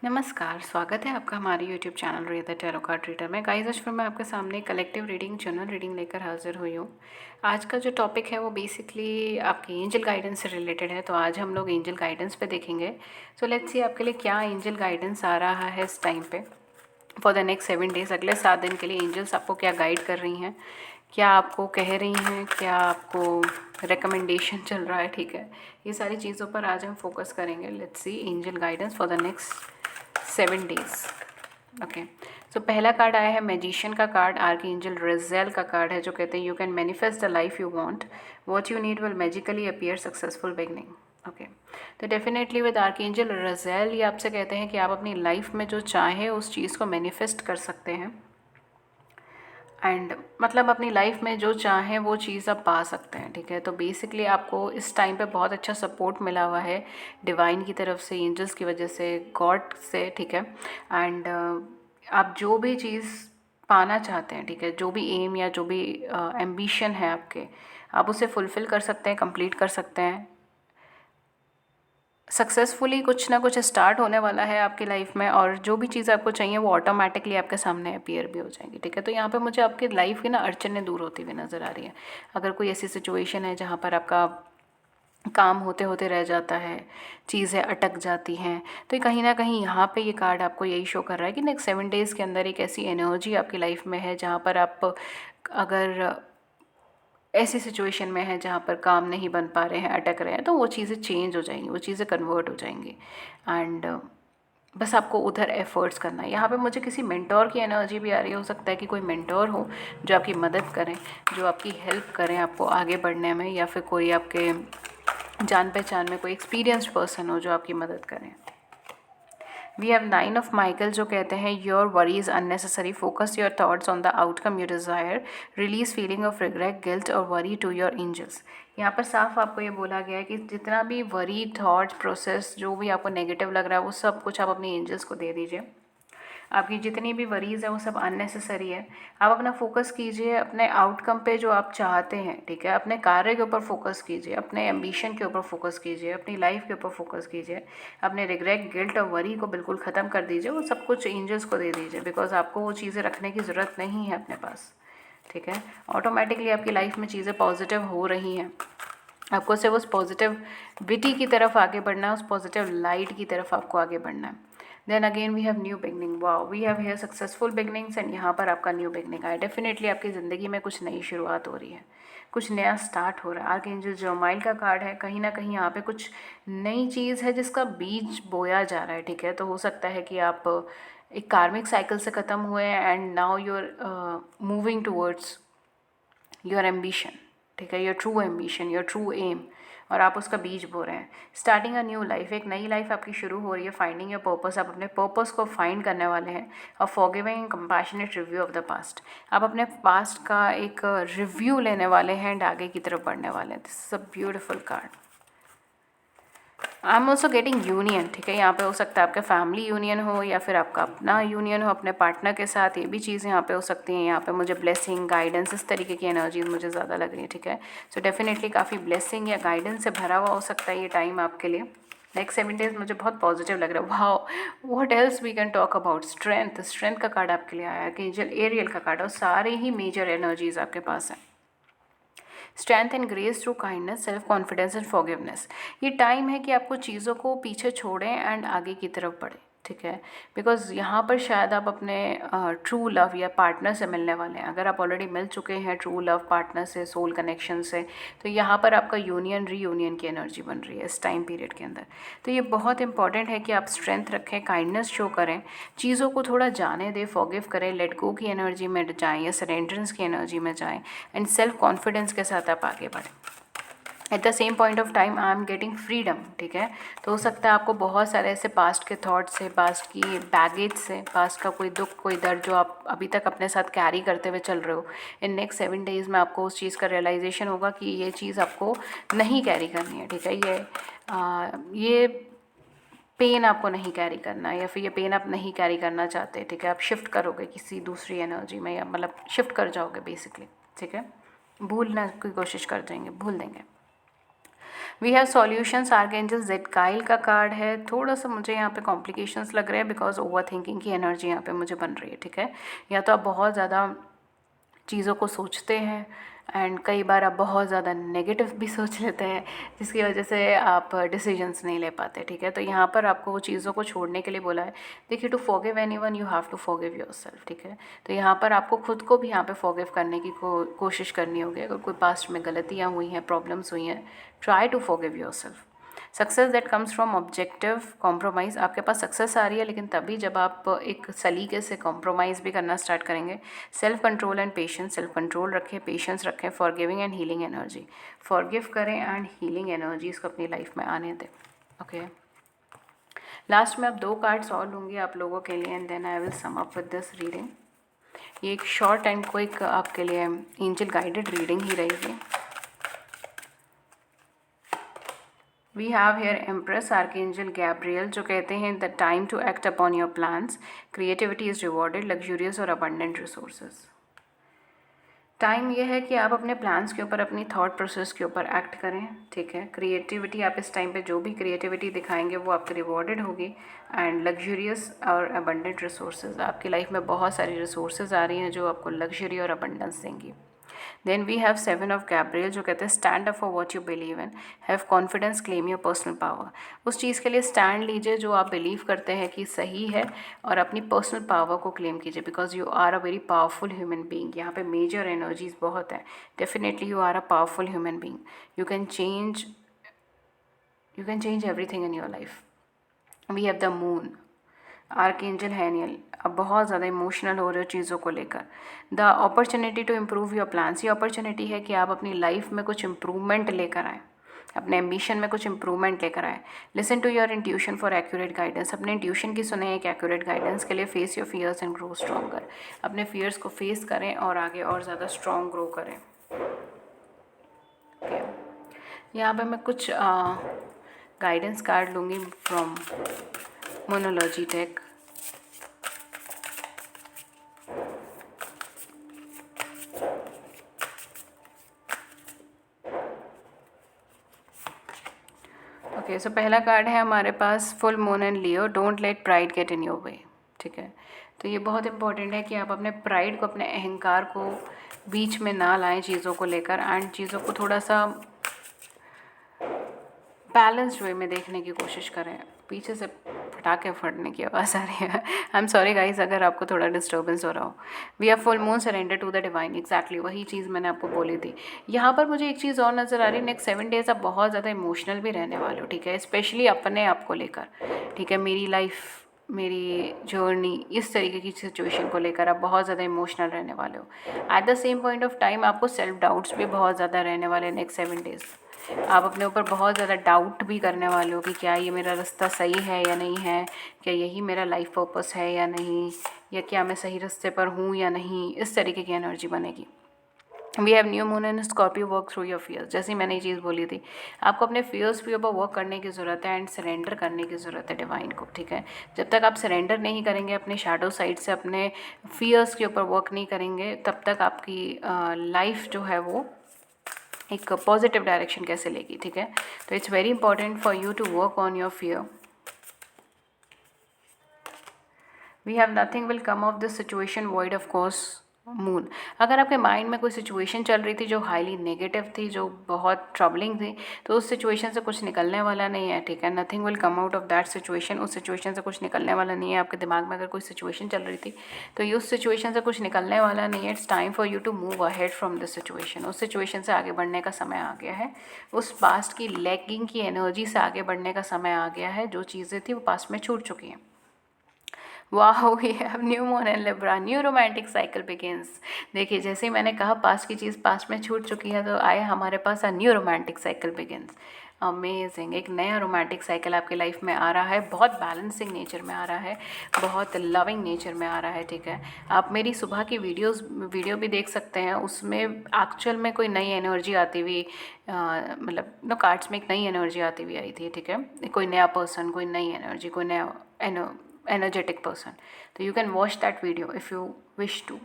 नमस्कार, स्वागत है आपका हमारे YouTube channel read the tarot card reader में। गाइस, आज फिर मैं आपके सामने कलेक्टिव रीडिंग, जनरल रीडिंग लेकर हाजिर हुई हूँ। आज का जो टॉपिक है वो बेसिकली आपकी एंजल गाइडेंस से रिलेटेड है। तो आज हम लोग एंजल गाइडेंस पे देखेंगे। सो लेट्स सी आपके लिए क्या एंजल गाइडेंस आ रहा है इस टाइम पे फॉर द नेक्स्ट 7 डेज। अगले 7 दिन के लिए एंजल्स आपको क्या गाइड कर रही हैं, क्या आपको कह रही हैं, क्या आपको रिकमेंडेशन चल रहा है। ठीक है, ये सारी चीज़ों पर आज हम फोकस करेंगे। Let's see angel guidance for the next 7 days. Okay, so पहला कार्ड आया है मैजिशियन का कार्ड, आर्कएंजल रेज़ेल का कार्ड है, जो कहते हैं you can manifest the life you want, what you need will magically appear, successful beginning. Okay, तो डेफिनेटली विद आर्कएंजल रेज़ेल ये आपसे कहते हैं कि आप अपनी लाइफ में जो चाहें उस चीज़ को मैनिफेस्ट कर सकते हैं। एंड मतलब अपनी लाइफ में जो चाहें वो चीज़ आप पा सकते हैं। ठीक है, तो बेसिकली आपको इस टाइम पे बहुत अच्छा सपोर्ट मिला हुआ है डिवाइन की तरफ से, एंजल्स की वजह से, गॉड से। ठीक है, एंड आप जो भी चीज़ पाना चाहते हैं, ठीक है, जो भी एम या जो भी एम्बिशन है आपके, आप उसे फुलफ़िल कर सकते हैं, कंप्लीट कर सकते हैं सक्सेसफुली। कुछ ना कुछ स्टार्ट होने वाला है आपकी लाइफ में, और जो भी चीज़ आपको चाहिए वो ऑटोमेटिकली आपके सामने अपीयर भी हो जाएगी। ठीक है, तो यहाँ पे मुझे आपकी लाइफ की ना अड़चनें दूर होती हुई नज़र आ रही है। अगर कोई ऐसी सिचुएशन है जहाँ पर आपका काम होते होते रह जाता है, चीज़ें अटक जाती हैं, तो कहीं ना कहीं यहाँ पे ये कार्ड आपको यही शो कर रहा है कि नेक्स्ट 7 डेज़ के अंदर एक ऐसी एनर्जी आपकी लाइफ में है जहाँ पर आप अगर ऐसी सिचुएशन में है जहाँ पर काम नहीं बन पा रहे हैं, अटक रहे हैं, तो वो चीज़ें चेंज हो जाएंगी, वो चीज़ें कन्वर्ट हो जाएंगी। एंड बस आपको उधर एफर्ट्स करना है। यहाँ पे मुझे किसी मेंटोर की एनर्जी भी आ रही है। हो सकता है कि कोई मेंटोर हो जो आपकी मदद करें, जो आपकी हेल्प करें आपको आगे बढ़ने में, या फिर कोई आपके जान पहचान में कोई एक्सपीरियंस्ड पर्सन हो जो आपकी मदद करें। वी हैव 9 ऑफ माइकल, जो कहते हैं your worries unnecessary, focus your thoughts on the outcome you desire, release feeling of regret, guilt और वरी टू योर एंजल्स। यहाँ पर साफ आपको ये बोला गया है कि जितना भी वरी, थॉट्स, प्रोसेस, जो भी आपको नेगेटिव लग रहा है वो सब कुछ आप अपने एंजल्स को दे दीजिए। आपकी जितनी भी वरीज़ है वो सब अननेसेसरी है। आप अपना फोकस कीजिए अपने आउटकम पे जो आप चाहते हैं। ठीक है, अपने कार्य के ऊपर फोकस कीजिए, अपने एम्बिशन के ऊपर फोकस कीजिए, अपनी लाइफ के ऊपर फोकस कीजिए। अपने रिग्रेट, गिल्ट और वरी को बिल्कुल ख़त्म कर दीजिए, वो सब कुछ एंजल्स को दे दीजिए, बिकॉज आपको वो चीज़ें रखने की ज़रूरत नहीं है अपने पास। ठीक है, ऑटोमेटिकली आपकी लाइफ में चीज़ें पॉजिटिव हो रही हैं। आपको सिर्फ उस पॉजिटिविटी की तरफ आगे बढ़ना है, उस पॉजिटिव लाइट की तरफ आपको आगे बढ़ना है। Then again we have new beginning, wow, we have here successful beginnings, and यहाँ पर आपका न्यू बिगनिंग आया। डेफिनेटली आपकी ज़िंदगी में कुछ नई शुरुआत हो रही है, कुछ नया स्टार्ट हो रहा है। आर्कएंजल जोमाइल का कार्ड है, कहीं ना कहीं यहाँ पे कुछ नई चीज़ है जिसका बीज बोया जा रहा है। ठीक है, तो हो सकता है कि आप एक कार्मिक साइकिल से ख़त्म हुए and now you are moving towards your ambition. ठीक है, your true ambition, your true aim, और आप उसका बीज बो रहे हैं। स्टार्टिंग अ न्यू लाइफ, एक नई लाइफ आपकी शुरू हो रही है। फाइंडिंग योर पर्पस, आप अपने पर्पस को फाइंड करने वाले हैं। और forgiving and compassionate review of the past, आप अपने पास्ट का एक रिव्यू लेने वाले हैं एंड आगे की तरफ बढ़ने वाले हैं। This is a beautiful card. I am also getting union. ठीक है, यहाँ पे हो सकता है आपका फैमिली यूनियन हो या फिर आपका अपना यूनियन हो अपने पार्टनर के साथ, ये भी चीज़ें यहाँ पे हो सकती हैं। यहाँ पे मुझे ब्लेसिंग, गाइडेंस, इस तरीके की एनर्जीज मुझे ज़्यादा लग रही है। ठीक है, सो डेफिनेटली काफ़ी ब्लेसिंग या गाइडेंस से भरा हुआ हो सकता है ये टाइम आपके लिए। नेक्स्ट 7 डेज मुझे बहुत पॉजिटिव लग रहा है। Wow, what else we can talk about. Strength, strength का कार्ड आपके लिए आया कि एंजल एरियल का कार्ड, और सारे ही मेजर एनर्जीज आपके पास हैं। Strength and grace through kindness, self confidence and forgiveness. ये टाइम है कि आपको चीज़ों को पीछे छोड़ें एंड आगे की तरफ बढ़ें। ठीक है, बिकॉज यहाँ पर शायद आप अपने ट्रू लव या पार्टनर से मिलने वाले हैं। अगर आप ऑलरेडी मिल चुके हैं ट्रू लव पार्टनर से, सोल कनेक्शन से, तो यहाँ पर आपका यूनियन, रीयूनियन की एनर्जी बन रही है इस टाइम पीरियड के अंदर। तो ये बहुत इंपॉर्टेंट है कि आप स्ट्रेंथ रखें, काइंडनेस शो करें, चीज़ों को थोड़ा जाने दें, फॉरगिव करें, लेट गो की एनर्जी में जाएँ या सरेंडरेंस की एनर्जी में जाएँ, एंड सेल्फ कॉन्फिडेंस के साथ आप आगे बढ़ें। At the same point of time I am getting freedom. ठीक है, तो हो सकता है आपको बहुत सारे ऐसे पास्ट के थॉट्स से, पास्ट की बैगेज से, पास्ट का कोई दुख, कोई दर्द जो आप अभी तक अपने साथ कैरी करते हुए चल रहे हो, इन नेक्स्ट 7 डेज़ में आपको उस चीज़ का रियलाइजेशन होगा कि ये चीज़ आपको नहीं कैरी करनी है। ठीक है, ये पेन आपको नहीं कैरी करना, या फिर ये पेन आप नहीं कैरी करना चाहते। ठीक है, आप शिफ्ट करोगे किसी दूसरी एनर्जी में, या मतलब शिफ्ट कर जाओगे बेसिकली। ठीक है, भूलने की कोशिश कर देंगे, भूल देंगे। वी हैव सॉल्यूशंस, आर्कएंजल ज़ेडकाइल का कार्ड है। थोड़ा सा मुझे यहाँ पे कॉम्प्लिकेशंस लग रहे हैं बिकॉज ओवर थिंकिंग की एनर्जी यहाँ पे मुझे बन रही है, ठीक है। या तो आप बहुत ज़्यादा चीज़ों को सोचते हैं एंड कई बार आप बहुत ज़्यादा नेगेटिव भी सोच लेते हैं, जिसकी वजह से आप डिसीजंस नहीं ले पाते, ठीक है। तो यहाँ पर आपको वो चीज़ों को छोड़ने के लिए बोला है। देखिए, to forgive anyone you have to forgive yourself, ठीक है। तो यहाँ पर आपको खुद को भी यहाँ पे फॉरगिव करने की कोशिश करनी होगी। अगर कोई पास्ट में गलतियाँ हुई हैं, प्रॉब्लम्स हुई हैं, try to forgive yourself. Success that comes from objective compromise, आपके पास सक्सेस आ रही है लेकिन तभी जब आप एक सलीके से कॉम्प्रोमाइज़ भी करना स्टार्ट करेंगे। Self control and patience, self control रखें, पेशेंस रखें। Forgiving and healing energy, forgive करें एंड हीलिंग एनर्जीज को अपनी लाइफ में आने दें। ओके, लास्ट में अब 2 कार्ड्स और लूँगी आप लोगों के लिए and then I will sum up with this reading. ये एक शॉर्ट एंड क्विक आपके लिए एंजल गाइडेड रीडिंग ही रहेगी। We have here empress archangel Gabriel, जो कहते हैं the time to act upon your plans, creativity is rewarded, luxurious और अबंडेंट रिसोर्सेज। टाइम ये है कि आप अपने प्लान्स के ऊपर, अपनी थॉट प्रोसेस के ऊपर एक्ट करें, ठीक है। क्रिएटिविटी, आप इस टाइम पे जो भी क्रिएटिविटी दिखाएंगे वो आपकी रिवॉर्डेड होगी। एंड लग्जूरियस और अबंडेंट रिसोर्सेज, आपकी लाइफ में बहुत सारी रिसोर्सेज आ रही हैं जो आपको लग्जरी और अबंडेंस देंगी। Then we have 7 of Gabriel, जो कहते हैं stand up for what you believe in, have confidence, claim your personal power. उस चीज़ के लिए स्टैंड लीजिए जो आप बिलीव करते हैं कि सही है और अपनी पर्सनल पावर को क्लेम कीजिए because you are a very powerful human being. यहाँ पे मेजर एनर्जीज बहुत है। Definitely you are a powerful human being. You can change everything in your life. We have the moon, archangel Haniel, अब बहुत ज़्यादा emotional हो रहे हो चीज़ों को लेकर। The opportunity to improve your plans, ये अपॉर्चुनिटी है कि आप अपनी लाइफ में कुछ इम्प्रूवमेंट लेकर आएँ, अपने एम्बिशन में कुछ इम्प्रूवमेंट लेकर आए। Listen to your intuition for accurate guidance, अपने इंट्यूशन की सुने एक एक्यूरेट गाइडेंस के लिए। Face your fears and grow stronger, अपने फियर्स को फेस करें और आगे और ज़्यादा स्ट्रॉन्ग ग्रो करें। ओके, यहाँ पे मैं कुछ गाइडेंस कार्ड लूँगी from Moonology deck. Okay, so पहला कार्ड है हमारे पास full moon and Leo, don't let pride get in your way, ठीक है। तो ये बहुत इंपॉर्टेंट है कि आप अपने प्राइड को, अपने अहंकार को बीच में ना लाएं चीज़ों को लेकर एंड चीज़ों को थोड़ा सा बैलेंस्ड वे में देखने की कोशिश करें। पीछे से पटाखे फटने की आवाज़ आ रही है। आई एम सॉरी गाइस अगर आपको थोड़ा डिस्टर्बेंस हो रहा हो। We are full moon, surrender to the divine, exactly वही चीज़ मैंने आपको बोली थी। यहाँ पर मुझे एक चीज़ और नज़र आ रही है, नेक्स्ट 7 डेज आप बहुत ज़्यादा इमोशनल भी रहने वाले हो, ठीक है, स्पेशली अपने आप को लेकर, ठीक है। मेरी लाइफ, मेरी जर्नी, इस तरीके की सिचुएशन को लेकर आप बहुत ज़्यादा इमोशनल रहने वाले हो। At the same point of time आपको सेल्फ डाउट्स भी बहुत ज़्यादा रहने वाले हैं नेक्स्ट 7 डेज। आप अपने ऊपर बहुत ज़्यादा डाउट भी करने वाले हो कि क्या ये मेरा रास्ता सही है या नहीं है, क्या यही मेरा लाइफ पर्पस है या नहीं, या क्या मैं सही रास्ते पर हूँ या नहीं, इस तरीके की एनर्जी बनेगी। We have new moon and Scorpio, work through your fears, जैसे मैंने ये चीज़ बोली थी, आपको अपने फियर्स के ऊपर वर्क करने की ज़रूरत है एंड सरेंडर करने की ज़रूरत है डिवाइन को, ठीक है। जब तक आप सरेंडर नहीं करेंगे अपने शैडो साइड से, अपने फियर्स के ऊपर वर्क नहीं करेंगे, तब तक आपकी लाइफ जो है वो एक पॉजिटिव डायरेक्शन कैसे लेगी, ठीक है। तो it's very important for you to work on your fear. We have nothing will come of this situation void of course moon. अगर आपके माइंड में कोई सिचुएशन चल रही थी जो हाईली नेगेटिव थी, जो बहुत ट्रबलिंग थी, तो उस सिचुएशन से कुछ निकलने वाला नहीं है, ठीक है। Nothing will come out of that situation, उस सिचुएशन से कुछ निकलने वाला नहीं है। आपके दिमाग में अगर कोई सिचुएशन चल रही थी तो ये उस सिचुएशन से कुछ निकलने वाला नहीं है। It's time for you to move ahead from this situation, उस सिचुएशन से आगे बढ़ने का समय आ गया है। उस पास्ट की लैगिंग की एनर्जी से आगे बढ़ने का समय आ गया है। जो चीज़ें थी वो पास्ट में छूट चुकी हैं। वाह, we have new moon and Libra, new romantic cycle begins. देखिए, जैसे ही मैंने कहा पास्ट की चीज़ पास्ट में छूट चुकी है, तो आए हमारे पास a new romantic cycle begins. Amazing, एक नया रोमांटिक साइकिल आपकी लाइफ में आ रहा है, बहुत बैलेंसिंग नेचर में आ रहा है, बहुत लविंग नेचर में आ रहा है, ठीक है। आप मेरी सुबह की वीडियो भी देख सकते हैं, उसमें एक्चुअल में कोई नई एनर्जी आती हुई, मतलब नो कार्ड्स में एक नई एनर्जी आती हुई आई थी, ठीक है। कोई नया पर्सन, कोई नई एनर्जी, कोई नया energetic person. So you can watch that video if you wish to.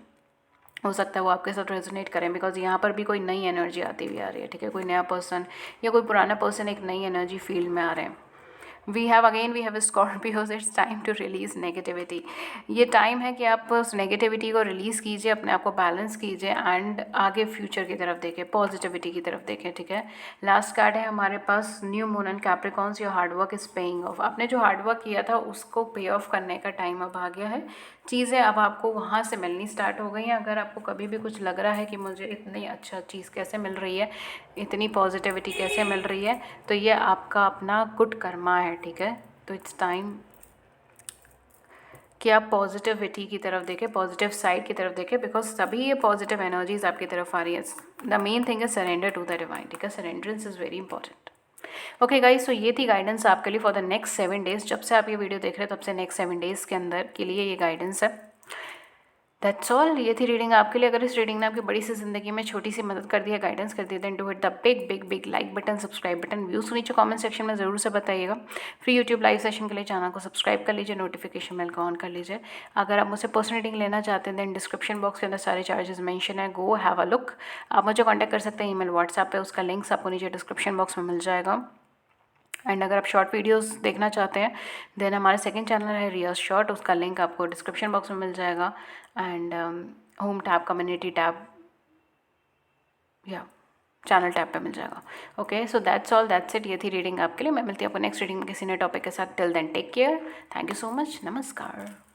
हो सकता है वो आपके साथ रेजोनेट करें, बिकॉज यहाँ पर भी कोई नई एनर्जी आती हुई आ रही है, ठीक है। कोई नया पर्सन या कोई पुराना पर्सन एक नई एनर्जी फील्ड में आ रहे हैं। We have Scorpios, it's time to release negativity. ये टाइम है कि आप उस नेगेटिविटी को रिलीज़ कीजिए, अपने आप को बैलेंस कीजिए एंड आगे फ्यूचर की तरफ देखें, पॉजिटिविटी की तरफ देखें, ठीक है। लास्ट कार्ड है हमारे पास new moon and Capricorns, your hard work is paying off. आपने जो हार्डवर्क किया था उसको पे ऑफ करने का टाइम अब आ गया है। चीज़ें अब आपको वहाँ से मिलनी स्टार्ट हो गई हैं। अगर आपको कभी भी कुछ लग रहा है कि मुझे इतनी अच्छा चीज़ कैसे मिल रही है, इतनी पॉजिटिविटी कैसे मिल रही है, तो ये आपका अपना गुड कर्मा है, ठीक है। तो इट्स टाइम कि आप पॉजिटिविटी की तरफ देखें, पॉजिटिव साइड की तरफ देखें, बिकॉज सभी ये पॉजिटिव एनर्जीज आपकी तरफ आ रही है। The main thing is surrender to the divine, ठीक है। Surrenderance is very important. Okay guys, तो ये थी गाइडेंस आपके लिए फॉर द नेक्स्ट 7 डेज। जब से आप ये वीडियो देख रहे हैं तब से नेक्स्ट 7 डेज़ के अंदर के लिए ये गाइडेंस है। That's all. ये थी रीडिंग आपके लिए। अगर इस रीडिंग ने आपकी बड़ी सी ज़िंदगी में छोटी सी मदद कर दी है, गाइडेंस कर दी, then do hit the big big big like button, subscribe button. Views नीचे कमेंट सेक्शन में ज़रूर से बताइएगा। फ्री यूट्यूब लाइव सेशन के लिए चैनल को सब्सक्राइब कर लीजिए, नोटिफिकेशन बेल को ऑन कर लीजिए। अगर आप मुझसे पर्सनल रीडिंग लेना चाहते हैं, देन डिस्क्रिप्शन बॉक्स के अंदर सारे चार्जेस मेंशन है, गो हैव अ लुक। आप मुझे कॉन्टैक्ट कर सकते हैं ईमेल, व्हाट्सएप पे, उसका लिंक्स आपको नीचे डिस्क्रिप्शन बॉक्स में मिल जाएगा। एंड अगर आप शॉर्ट वीडियोस देखना चाहते हैं, देन हमारे सेकंड चैनल है रियाज शॉर्ट, उसका लिंक आपको डिस्क्रिप्शन बॉक्स में मिल जाएगा। And home tab, community tab या चैनल टैब पे मिल जाएगा। Okay, so that's all, that's it. ये थी रीडिंग आपके लिए। मैं मिलती हूँ आपको नेक्स्ट रीडिंग में किसी नए टॉपिक के साथ। Till then take care, thank you so much, नमस्कार।